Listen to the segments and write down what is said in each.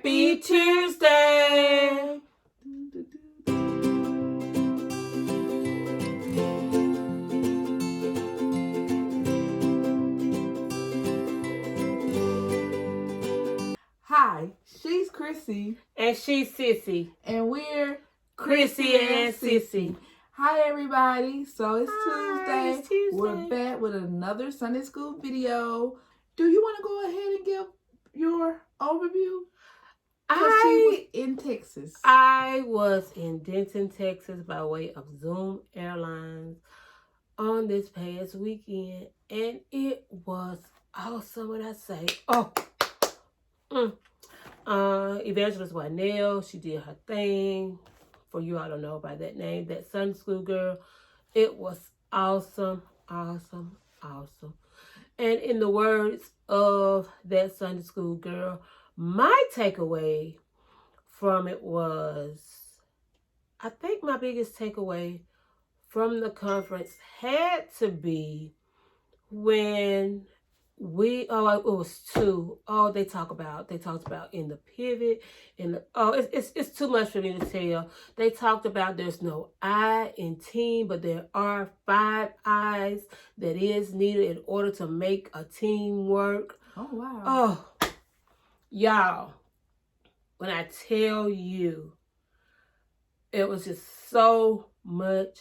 Happy Tuesday! Hi, she's Chrissy. And she's Sissy. And we're Chrissy&Sissy. Hi, everybody. So it's Tuesday. It's Tuesday. We're back with another Sunday school video. Do you want to go ahead and give your overview? Because she was in Texas. I was in Denton, Texas by way of Zoom Airlines on this past weekend. And it was awesome when I say, Evangelist Wynell, she did her thing. For you all don't know by that name, that Sunday school girl. It was awesome, awesome, awesome. And in the words of that Sunday school girl, my takeaway from it was, I think my biggest takeaway from the conference had to be when it was two. They talked about in the pivot, it's too much for me to tell. They talked about there's no I in team, but there are 5 I's that is needed in order to make a team work. Oh, wow. Oh, y'all, when I tell you, it was just so much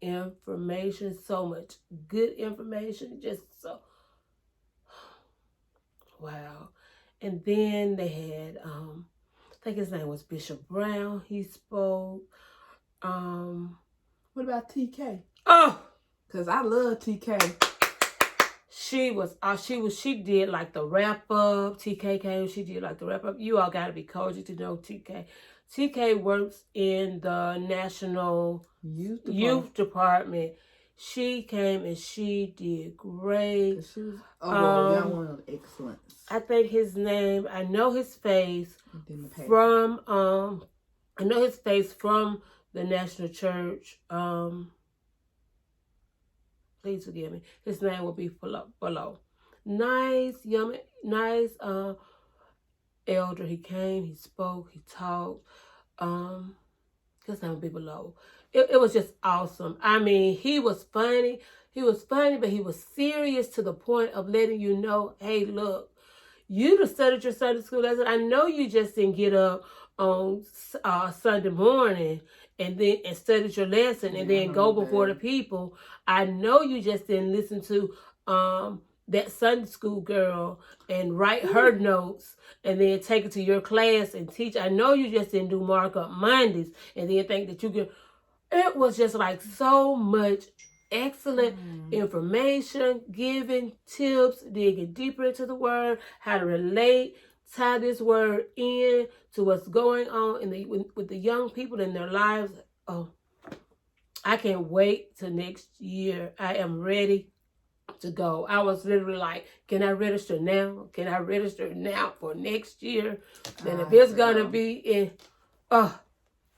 information, so much good information, just so... Wow. And then they had, I think his name was Bishop Brown. He spoke. What about TK? Oh! Because I love TK. She did like the wrap up. TK came, she did like the wrap up. You all got to be cozy to know TK. TK works in the National Youth Department. She came and she did great. She was that one of excellence. I think his name, I know his face from the National Church. Please forgive me. His name will be below. Nice, yummy, nice elder. He came, he spoke, he talked. His name will be below. It was just awesome. I mean, he was funny. But he was serious to the point of letting you know, hey, look, you just studied your Sunday school lesson. I know you just didn't get up on Sunday morning and studied your lesson and then go before the people. I know you just didn't listen to that Sunday school girl and write her notes and then take it to your class and teach. I know you just didn't do markup Mondays and then think that you could... It was just like so much excellent information, giving tips, digging deeper into the word, how to relate, tie this word in to what's going on with the young people in their lives. Oh, I can't wait till next year. I am ready to go. I was literally like, can I register now? Can I register now for next year? Then if it's going to be in...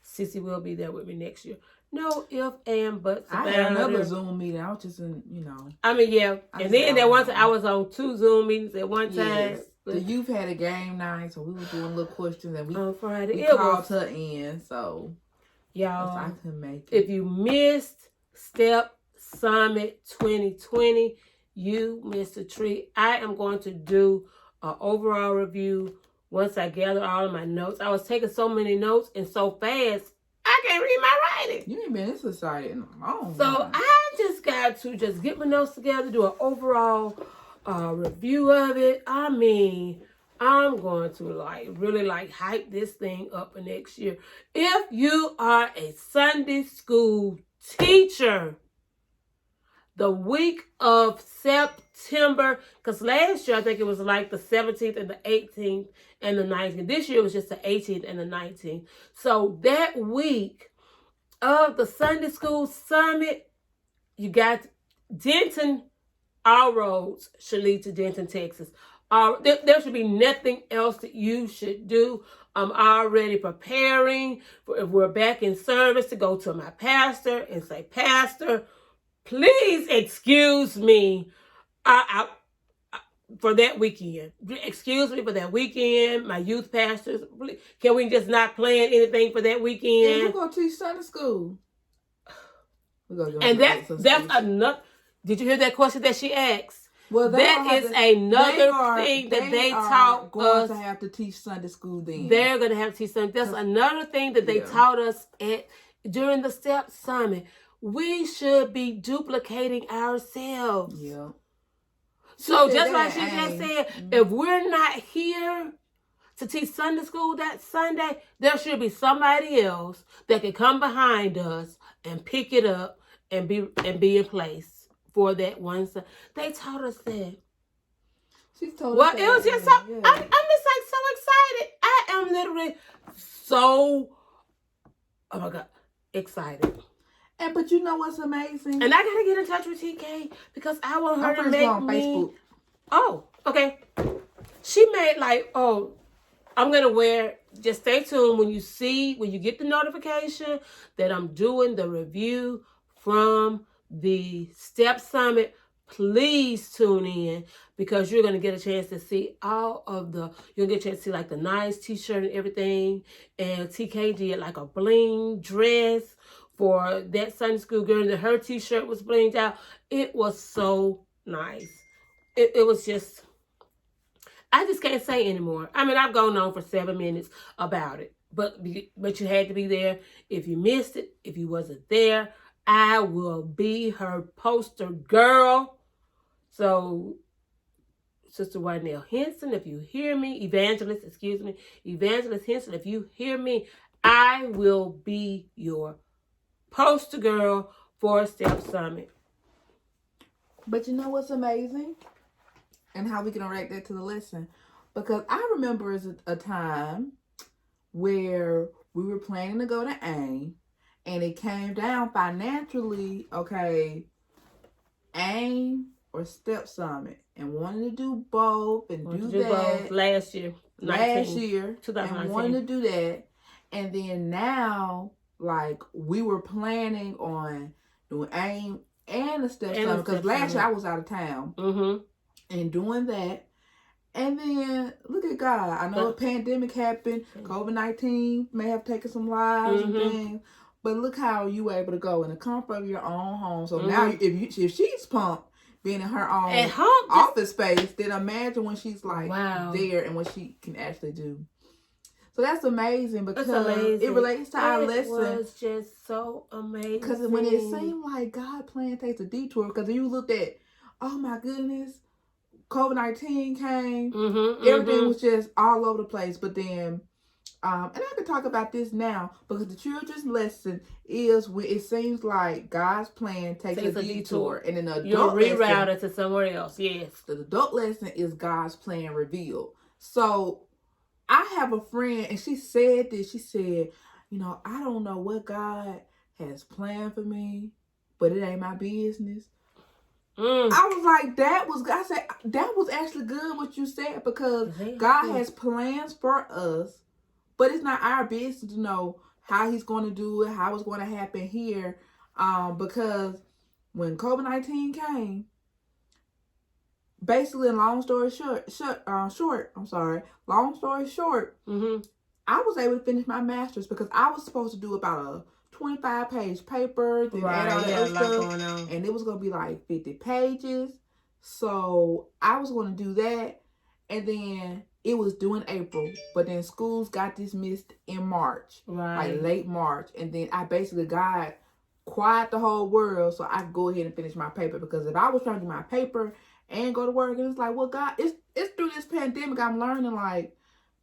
Sissy will be there with me next year. No if, and, buts. I had another Zoom meeting. I was just in, I mean, yeah. And then at one time, I was on 2 Zoom meetings at one time. Yes. The youth had a game night, so we were doing little questions. And on Friday. We called her in, so... Y'all, I couldn't make it. If you missed Step Summit 2020, you missed a treat. I am going to do an overall review once I gather all of my notes. I was taking so many notes and so fast, I can't read my writing. You ain't been this excited in a long time. So I just got to just get my notes together, do an overall review of it. I mean, I'm going to really hype this thing up for next year. If you are a Sunday school teacher, the week of September, because last year I think it was like the 17th and the 18th and the 19th. This year it was just the 18th and the 19th. So that week of the Sunday School Summit, you got Denton. All roads should lead to Denton, Texas. There should be nothing else that you should do. I'm already preparing for if we're back in service to go to my pastor and say, Pastor, please excuse me. for that weekend. Excuse me for that weekend. My youth pastors, can we just not plan anything for that weekend? Yeah, we're going to teach Sunday school. And that's another. Did you hear that question that she asked? Well, that is another thing that they taught us. To have to teach Sunday school then. They're going to have to teach Sunday. That's another thing that they taught us during the Step Summit. We should be duplicating ourselves. Yeah. So just like she just said, if we're not here to teach Sunday school that Sunday, there should be somebody else that can come behind us and pick it up and be in place for that one Sunday. They taught us that. She told us that. It was just so. Yeah. I'm just like so excited. I am literally so. Oh my God, excited. But you know what's amazing? And I gotta get in touch with TK because I want her to make me. Facebook. Oh, okay. She made I'm gonna wear. Just stay tuned when you get the notification that I'm doing the review from the Step Summit. Please tune in because you're gonna get a chance to see you'll get a chance to see like the nice t-shirt and everything. And TK did like a bling dress for that Sunday school girl, and her t-shirt was blinged out. It was so nice. It was just, I just can't say anymore. I mean, I've gone on for 7 minutes about it, but you had to be there. If you missed it, if you wasn't there, I will be her poster girl. So, Sister Wynell Henson, if you hear me, Evangelist Henson, if you hear me, I will be your poster girl for Step Summit. But you know what's amazing? And how we can relate that to the lesson. Because I remember as a time where we were planning to go to AIM, and it came down financially, okay, AIM or Step Summit, and wanted to do both and do that. Both last year, 2019. And wanted to do that. And then now, like, we were planning on doing AIM and the Step Summit, because last year I was out of town. Mm-hmm. And doing that. And then, look at God. I know a pandemic happened. COVID-19 may have taken some lives and things. But look how you were able to go in the comfort of your own home. So now, if she's pumped, being in her own office space, then imagine when she's like there and what she can actually do. So that's amazing because it relates to our lesson. It was just so amazing. Because when it seemed like God plan takes a detour, because you looked at, oh my goodness, COVID-19 came, everything was just all over the place. But then, and I can talk about this now because the children's lesson is when it seems like God's plan takes a detour. And then the adult lesson, rerouted to somewhere else. Yes. The adult lesson is God's plan revealed. So I have a friend and she said this. She said, I don't know what God has planned for me, but it ain't my business. I was like, that was actually good what you said, because God has plans for us, but it's not our business to know how he's going to do it, how it's going to happen here. Because when COVID-19 came, basically, long story short, I was able to finish my master's because I was supposed to do about a 25-page paper, then add all that stuff, and it was going to be like 50 pages. So I was going to do that, and then it was due in April, but then schools got dismissed in March, like late March, and then I basically got quiet the whole world so I could go ahead and finish my paper, because if I was trying to do my paper and go to work, and it's like, well, God, it's through this pandemic I'm learning, like,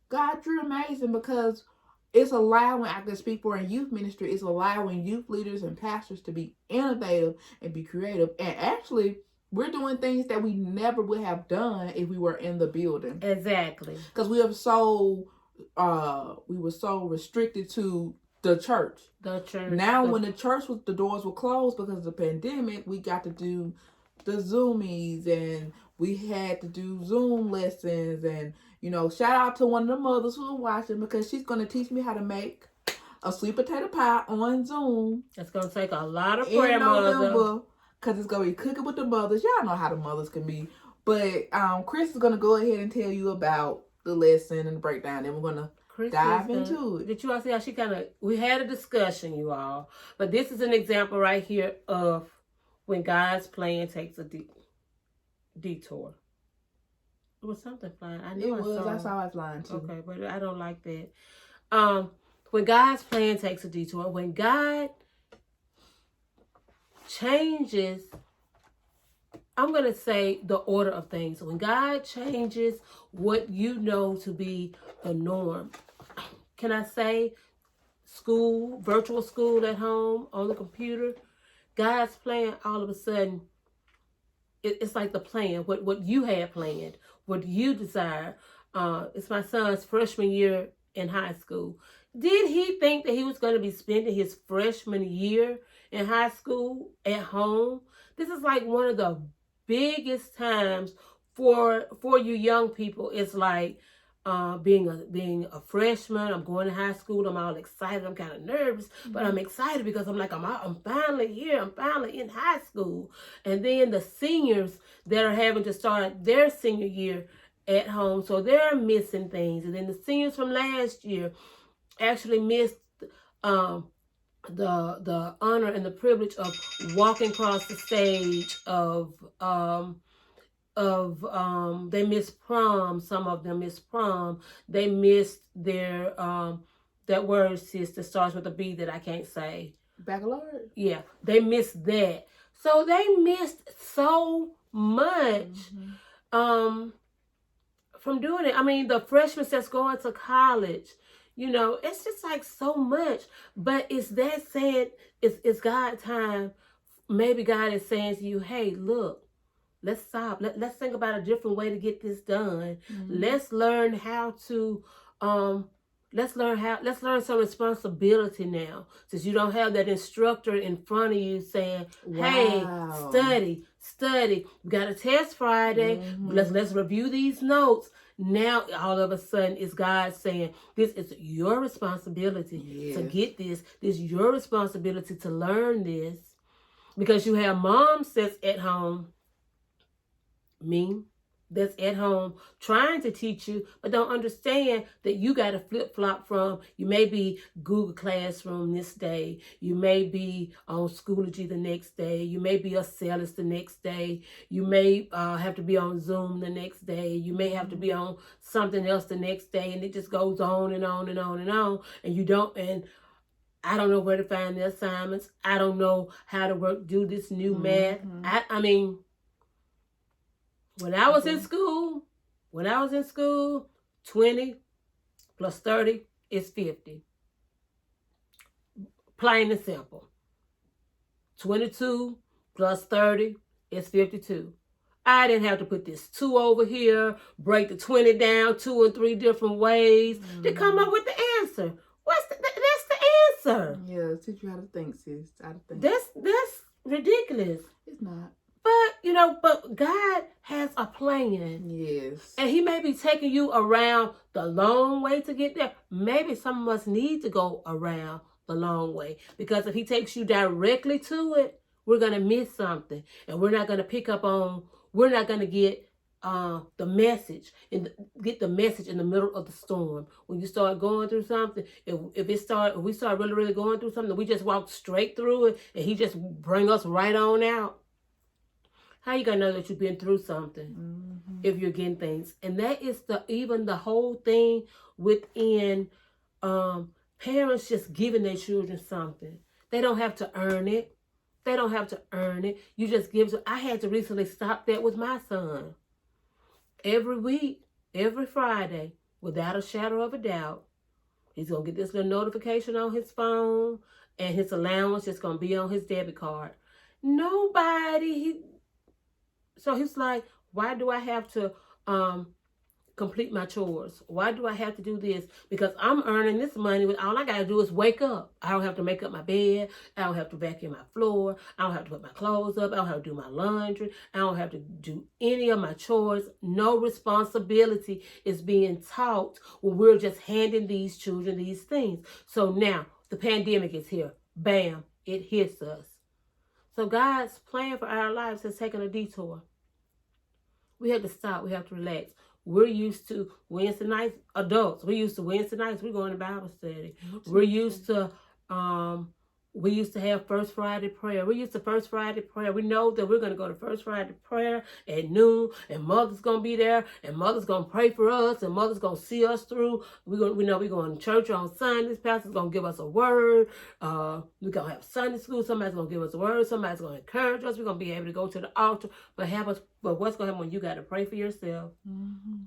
God, you're amazing, because it's allowing, I can speak for in youth ministry, it's allowing youth leaders and pastors to be innovative and be creative. And actually, we're doing things that we never would have done if we were in the building. Exactly. Because we were so restricted to the church. Now, when the doors were closed because of the pandemic, we got to do the Zoomies, and we had to do Zoom lessons, and shout out to one of the mothers who are watching, because she's going to teach me how to make a sweet potato pie on Zoom. It's going to take a lot of prayer, November, because it's going to be cooking with the mothers. Y'all know how the mothers can be. But Chris is gonna go ahead and tell you about the lesson and the breakdown, and we're gonna dive into it. Did you all see how she we had a discussion, you all, but this is an example right here of when God's plan takes a detour. It was something flying. I know I saw it flying too. Okay, but I don't like that. When God's plan takes a detour, when God changes, I'm going to say the order of things. When God changes what you know to be the norm, can I say school, virtual school at home, on the computer, God's plan all of a sudden, it's like the plan, what you had planned, what you desire. It's my son's freshman year in high school. Did he think that he was going to be spending his freshman year in high school at home? This is like one of the biggest times for you young people. It's like being a freshman. I'm going to high school. I'm all excited. I'm kind of nervous, but I'm excited because I'm like, I'm finally here. I'm finally in high school. And then the seniors that are having to start their senior year at home, so they're missing things. And then the seniors from last year actually missed the honor and the privilege of walking across the stage they missed prom. Some of them missed prom. They missed their that word, sis, that starts with a B that I can't say. Baccalaureate? Yeah, they missed that. So they missed so much from doing it. I mean, the freshmen that's going to college, it's just like so much. But is that saying it's God time? Maybe God is saying to you, hey, look, let's stop. Let's think about a different way to get this done. Let's learn how to let's learn some responsibility now. Since you don't have that instructor in front of you saying, hey, study. We got a test Friday. Let's review these notes. Now all of a sudden it's God saying, this is your responsibility to get this. This is your responsibility to learn this. Because you have moms that's at home, that's at home trying to teach you, but don't understand that you got to flip-flop from, you may be Google Classroom this day, you may be on Schoology the next day, you may be a Celis the next day, you may have to be on Zoom the next day, you may have to be on something else the next day, and it just goes on and on and on and on, and I don't know where to find the assignments. I don't know how to do this new math. I mean, when I was in school, 20 plus 30 is 50. Plain and simple. 22 plus 30 is 52. I didn't have to put this 2 over here, break the 20 down 2 or 3 different ways to come up with the answer. That's the answer. Yeah, teach you how to think, sis. How to think. That's ridiculous. It's not. But God has a plan. Yes. And he may be taking you around the long way to get there. Maybe some of us need to go around the long way. Because if he takes you directly to it, we're going to miss something. And we're not going to pick up on, we're not going to get the message and get the message in the middle of the storm. When you start going through something, if we start really, really going through something, we just walk straight through it and he just bring us right on out. How you gonna know that you've been through something if you're getting things? And that is even the whole thing within parents just giving their children something. They don't have to earn it. You just give it. I had to recently stop that with my son. Every week, every Friday, without a shadow of a doubt, he's gonna get this little notification on his phone, and his allowance is gonna be on his debit card. So he's like, why do I have to complete my chores? Why do I have to do this? Because I'm earning this money. All I got to do is wake up. I don't have to make up my bed. I don't have to vacuum my floor. I don't have to put my clothes up. I don't have to do my laundry. I don't have to do any of my chores. No responsibility is being taught when we're just handing these children these things. So now the pandemic is here. Bam, it hits us. So God's plan for our lives has taken a detour. We have to stop. We have to relax. We're used to Wednesday nights, adults. We're used to Wednesday nights. We're going to Bible study. We're used to, we used to have First Friday prayer. We're used to First Friday prayer. We know that we're going to go to First Friday prayer at noon, and Mother's going to be there, and Mother's going to pray for us, and Mother's going to see us through. We know we're going to church on Sundays. Pastor's going to give us a word. We're going to have Sunday school. Somebody's going to give us a word. Somebody's going to encourage us. We're going to be able to go to the altar. But what's going to happen when you got to pray for yourself?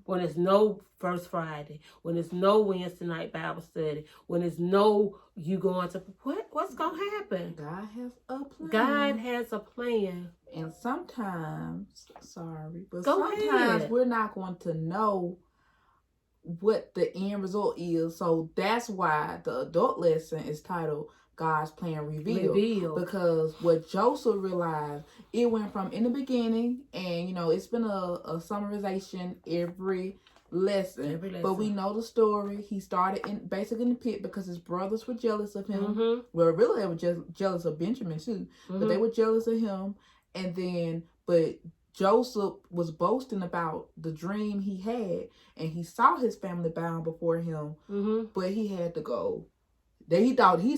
When there's no First Friday, when there's no Wednesday night Bible study, when there's no you going to, what's going to happen? God has a plan. God has a plan. And sometimes, sometimes we're not going to know what the end result is. So that's why the adult lesson is titled God's Plan Revealed. Because what Joseph realized, it went from in the beginning, and it's been a summarization every lesson. But we know the story. He started basically in the pit because his brothers were jealous of him. Well, really they were just jealous of Benjamin too. But they were jealous of him. And then, but Joseph was boasting about the dream he had, and he saw his family bound before him. But he had to go. He thought he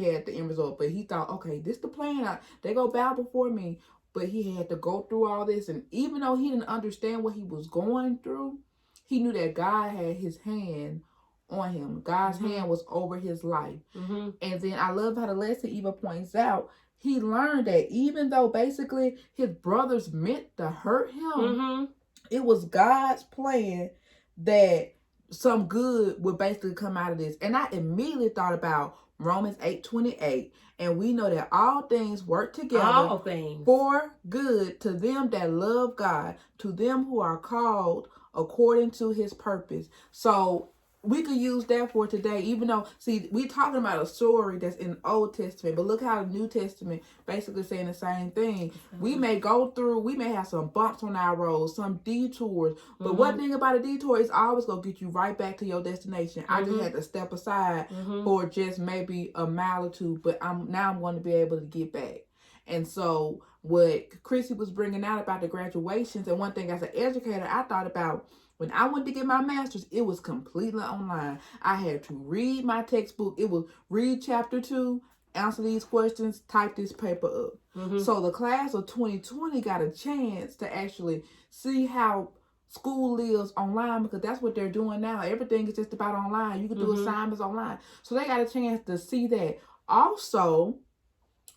had the end result, but he thought, okay, this the plan. They go bow before me. But he had to go through all this, and even though he didn't understand what he was going through, he knew that God had his hand on him. God's hand was over his life. And then I love how the lesson even points out, he learned that even though basically his brothers meant to hurt him, it was God's plan that some good would basically come out of this. And I immediately thought about Romans 8:28. And we know that all things work together for good to them that love God, to them who are called according to his purpose. So we could use that for today, even though, see, we're talking about a story that's in the Old Testament, but look how the New Testament basically saying the same thing. We may have some bumps on our roads, some detours, but one thing about a detour is always going to get you right back to your destination. I just had to step aside for just maybe a mile or two, but I'm going to be able to get back. And so what Chrissy was bringing out about the graduations, and one thing as an educator, I thought about, when I went to get my master's, it was completely online. I had to read my textbook. It was read chapter 2, answer these questions, type this paper up. So the class of 2020 got a chance to actually see how school lives online, because that's what they're doing now. Everything is just about online. You can do assignments online. So they got a chance to see that. Also,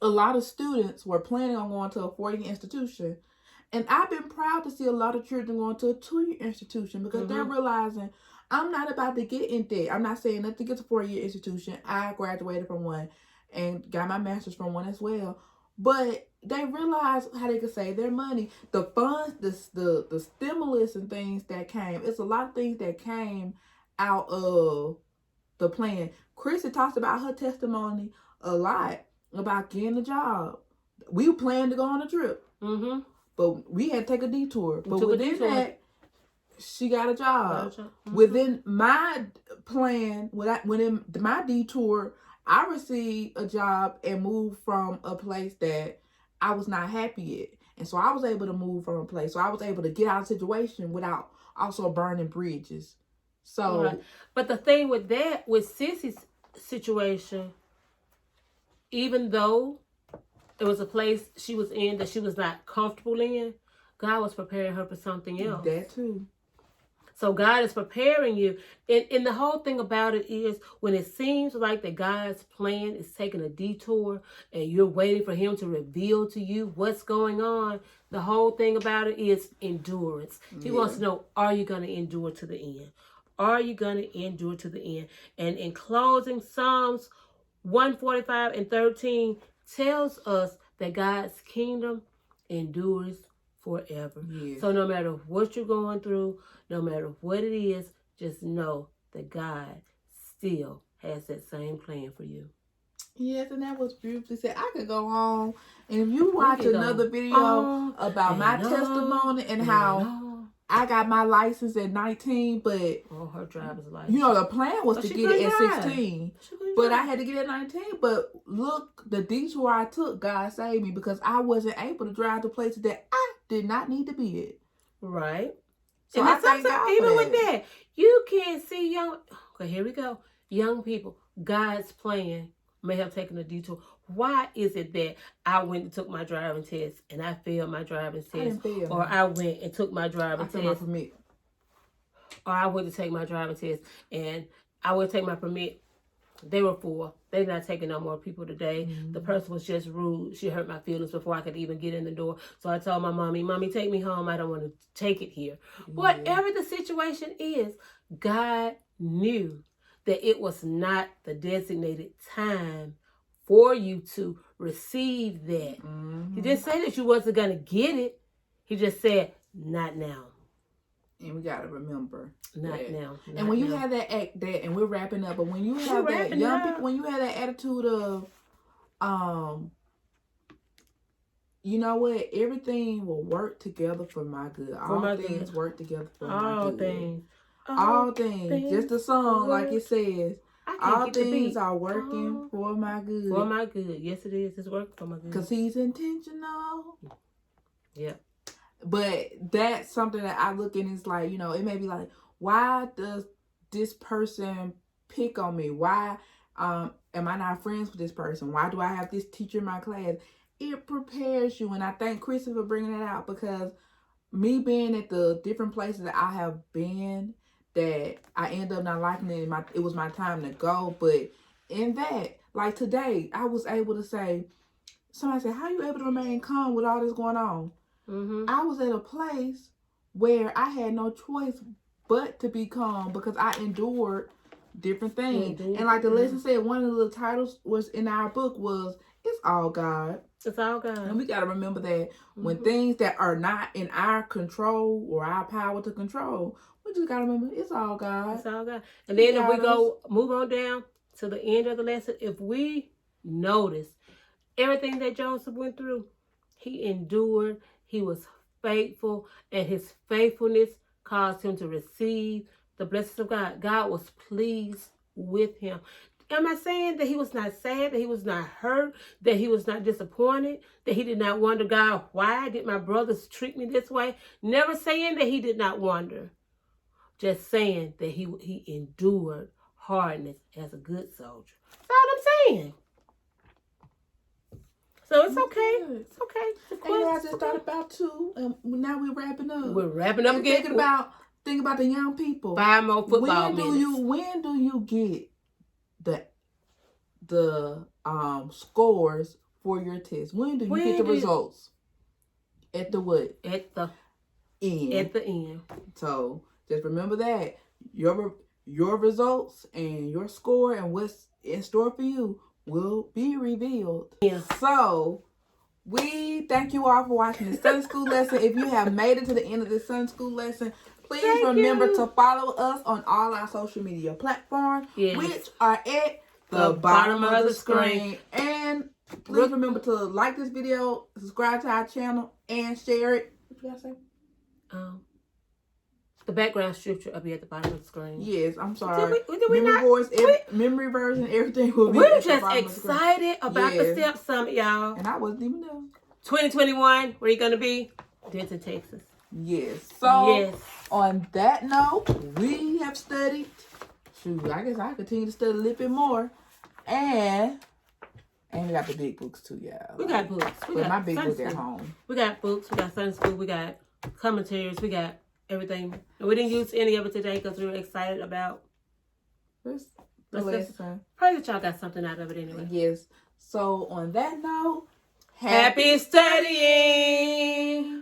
a lot of students were planning on going to a 4-year institution. And I've been proud to see a lot of children going to a 2-year institution, because they're realizing, I'm not about to get in debt. I'm not saying nothing to get to a 4-year institution. I graduated from one and got my master's from one as well. But they realize how they could save their money. The funds, the stimulus and things that came, it's a lot of things that came out of the plan. Chrissy talks about her testimony a lot about getting a job. We planned to go on a trip. But we had to take a detour. But within that, she got a job. Within my plan, within my detour, I received a job and moved from a place that I was not happy at. And so I was able to move from a place. So I was able to get out of the situation without also burning bridges. So, But the thing with Sissy's situation, even though it was a place she was in that she was not comfortable in, God was preparing her for something else. That too. So God is preparing you. And the whole thing about it is, when it seems like that God's plan is taking a detour and you're waiting for him to reveal to you what's going on, the whole thing about it is endurance. He wants to know, are you going to endure to the end? Are you going to endure to the end? And in closing, Psalms 145:13 tells us that God's kingdom endures forever. So no matter what you're going through, no matter what it is, just know that God still has that same plan for you. Yes, and that was beautifully said. I could go on, and if you watch another video about my testimony and how I got my license at 19, but her driver's license. The plan was to get it at 16, but I had to get it at 19. But look, the detour I took, God saved me, because I wasn't able to drive to places that I did not need to be at. Right. So and I thank God even for with that. that, you can't see young. Okay, here we go. Young people, God's plan may have taken a detour. Why is it that I went and took my driving test and I failed my driving test, I didn't fail. or I went and took my driving test, my permit, or I went to take my driving test and I went to take my permit? They were full. They're not taking no more people today. Mm-hmm. The person was just rude. She hurt my feelings before I could even get in the door. So I told my mommy, take me home. I don't want to take it here. Yeah. Whatever the situation is, God knew that it was not the designated time for you to receive that. Mm-hmm. He didn't say that you wasn't going to get it. He just said, not now. And we got to remember. Not now. And when you have that and we're wrapping up, but when you have that young people, when you have that attitude of, you know what, everything will work together for my good. All things work together for my good. All things. Just the song, like it says. All things are working for my good. For my good. Yes, it is. It's working for my good. Because he's intentional. Yeah. But that's something that I look at and it's like, you know, it may be like, why does this person pick on me? Why am I not friends with this person? Why do I have this teacher in my class? It prepares you. And I thank Chrissy for bringing that out, because me being at the different places that I have been, that I end up not liking it. It was my time to go. But in that, like today, I was able to say, somebody said, how are you able to remain calm with all this going on? Mm-hmm. I was at a place where I had no choice but to be calm, because I endured different things. Mm-hmm. And like the lesson said, one of the titles was in our book was, it's all God. It's all God. And we got to remember that when things that are not in our control or our power to control, we just got to remember, it's all God. It's all God. And then if we move on down to the end of the lesson, if we notice everything that Joseph went through, he endured, he was faithful, and his faithfulness caused him to receive the blessings of God. God was pleased with him. Am I saying that he was not sad, that he was not hurt, that he was not disappointed, that he did not wonder, God, why did my brothers treat me this way? Never saying that he did not wonder. Just saying that he endured hardness as a good soldier. That's all I'm saying. So it's okay. It's okay. And I just thought about too, and now we're wrapping up. We're wrapping up again. Think about the young people. 5 more football minutes. When do you get the scores for your test? When do you get the results? At the what? At the end. At the end. So just remember that your results and your score and what's in store for you will be revealed. Yeah. So we thank you all for watching this Sunday school lesson. If you have made it to the end of this Sunday school lesson, please remember to follow us on all our social media platforms, which are at the bottom of the screen. And please remember to like this video, subscribe to our channel, and share it. What you gotta say? The background scripture will be at the bottom of the screen. Yes, I'm sorry. Did we not? Memory version, everything will be at the bottom of the screen. We're just excited about the Step Summit, y'all. And I wasn't even there. 2021, where you going to be? Denton, Texas. Yes. So, on that note, we have studied. Shoot, I guess I continue to study a little bit more. And we got the big books too, y'all. We got books. My big book at home. We got books. We got Sunday school. We got commentaries. We got everything. And we didn't use any of it today because we were excited about the lesson. Pray that y'all got something out of it anyway. Yes. So on that note, happy studying.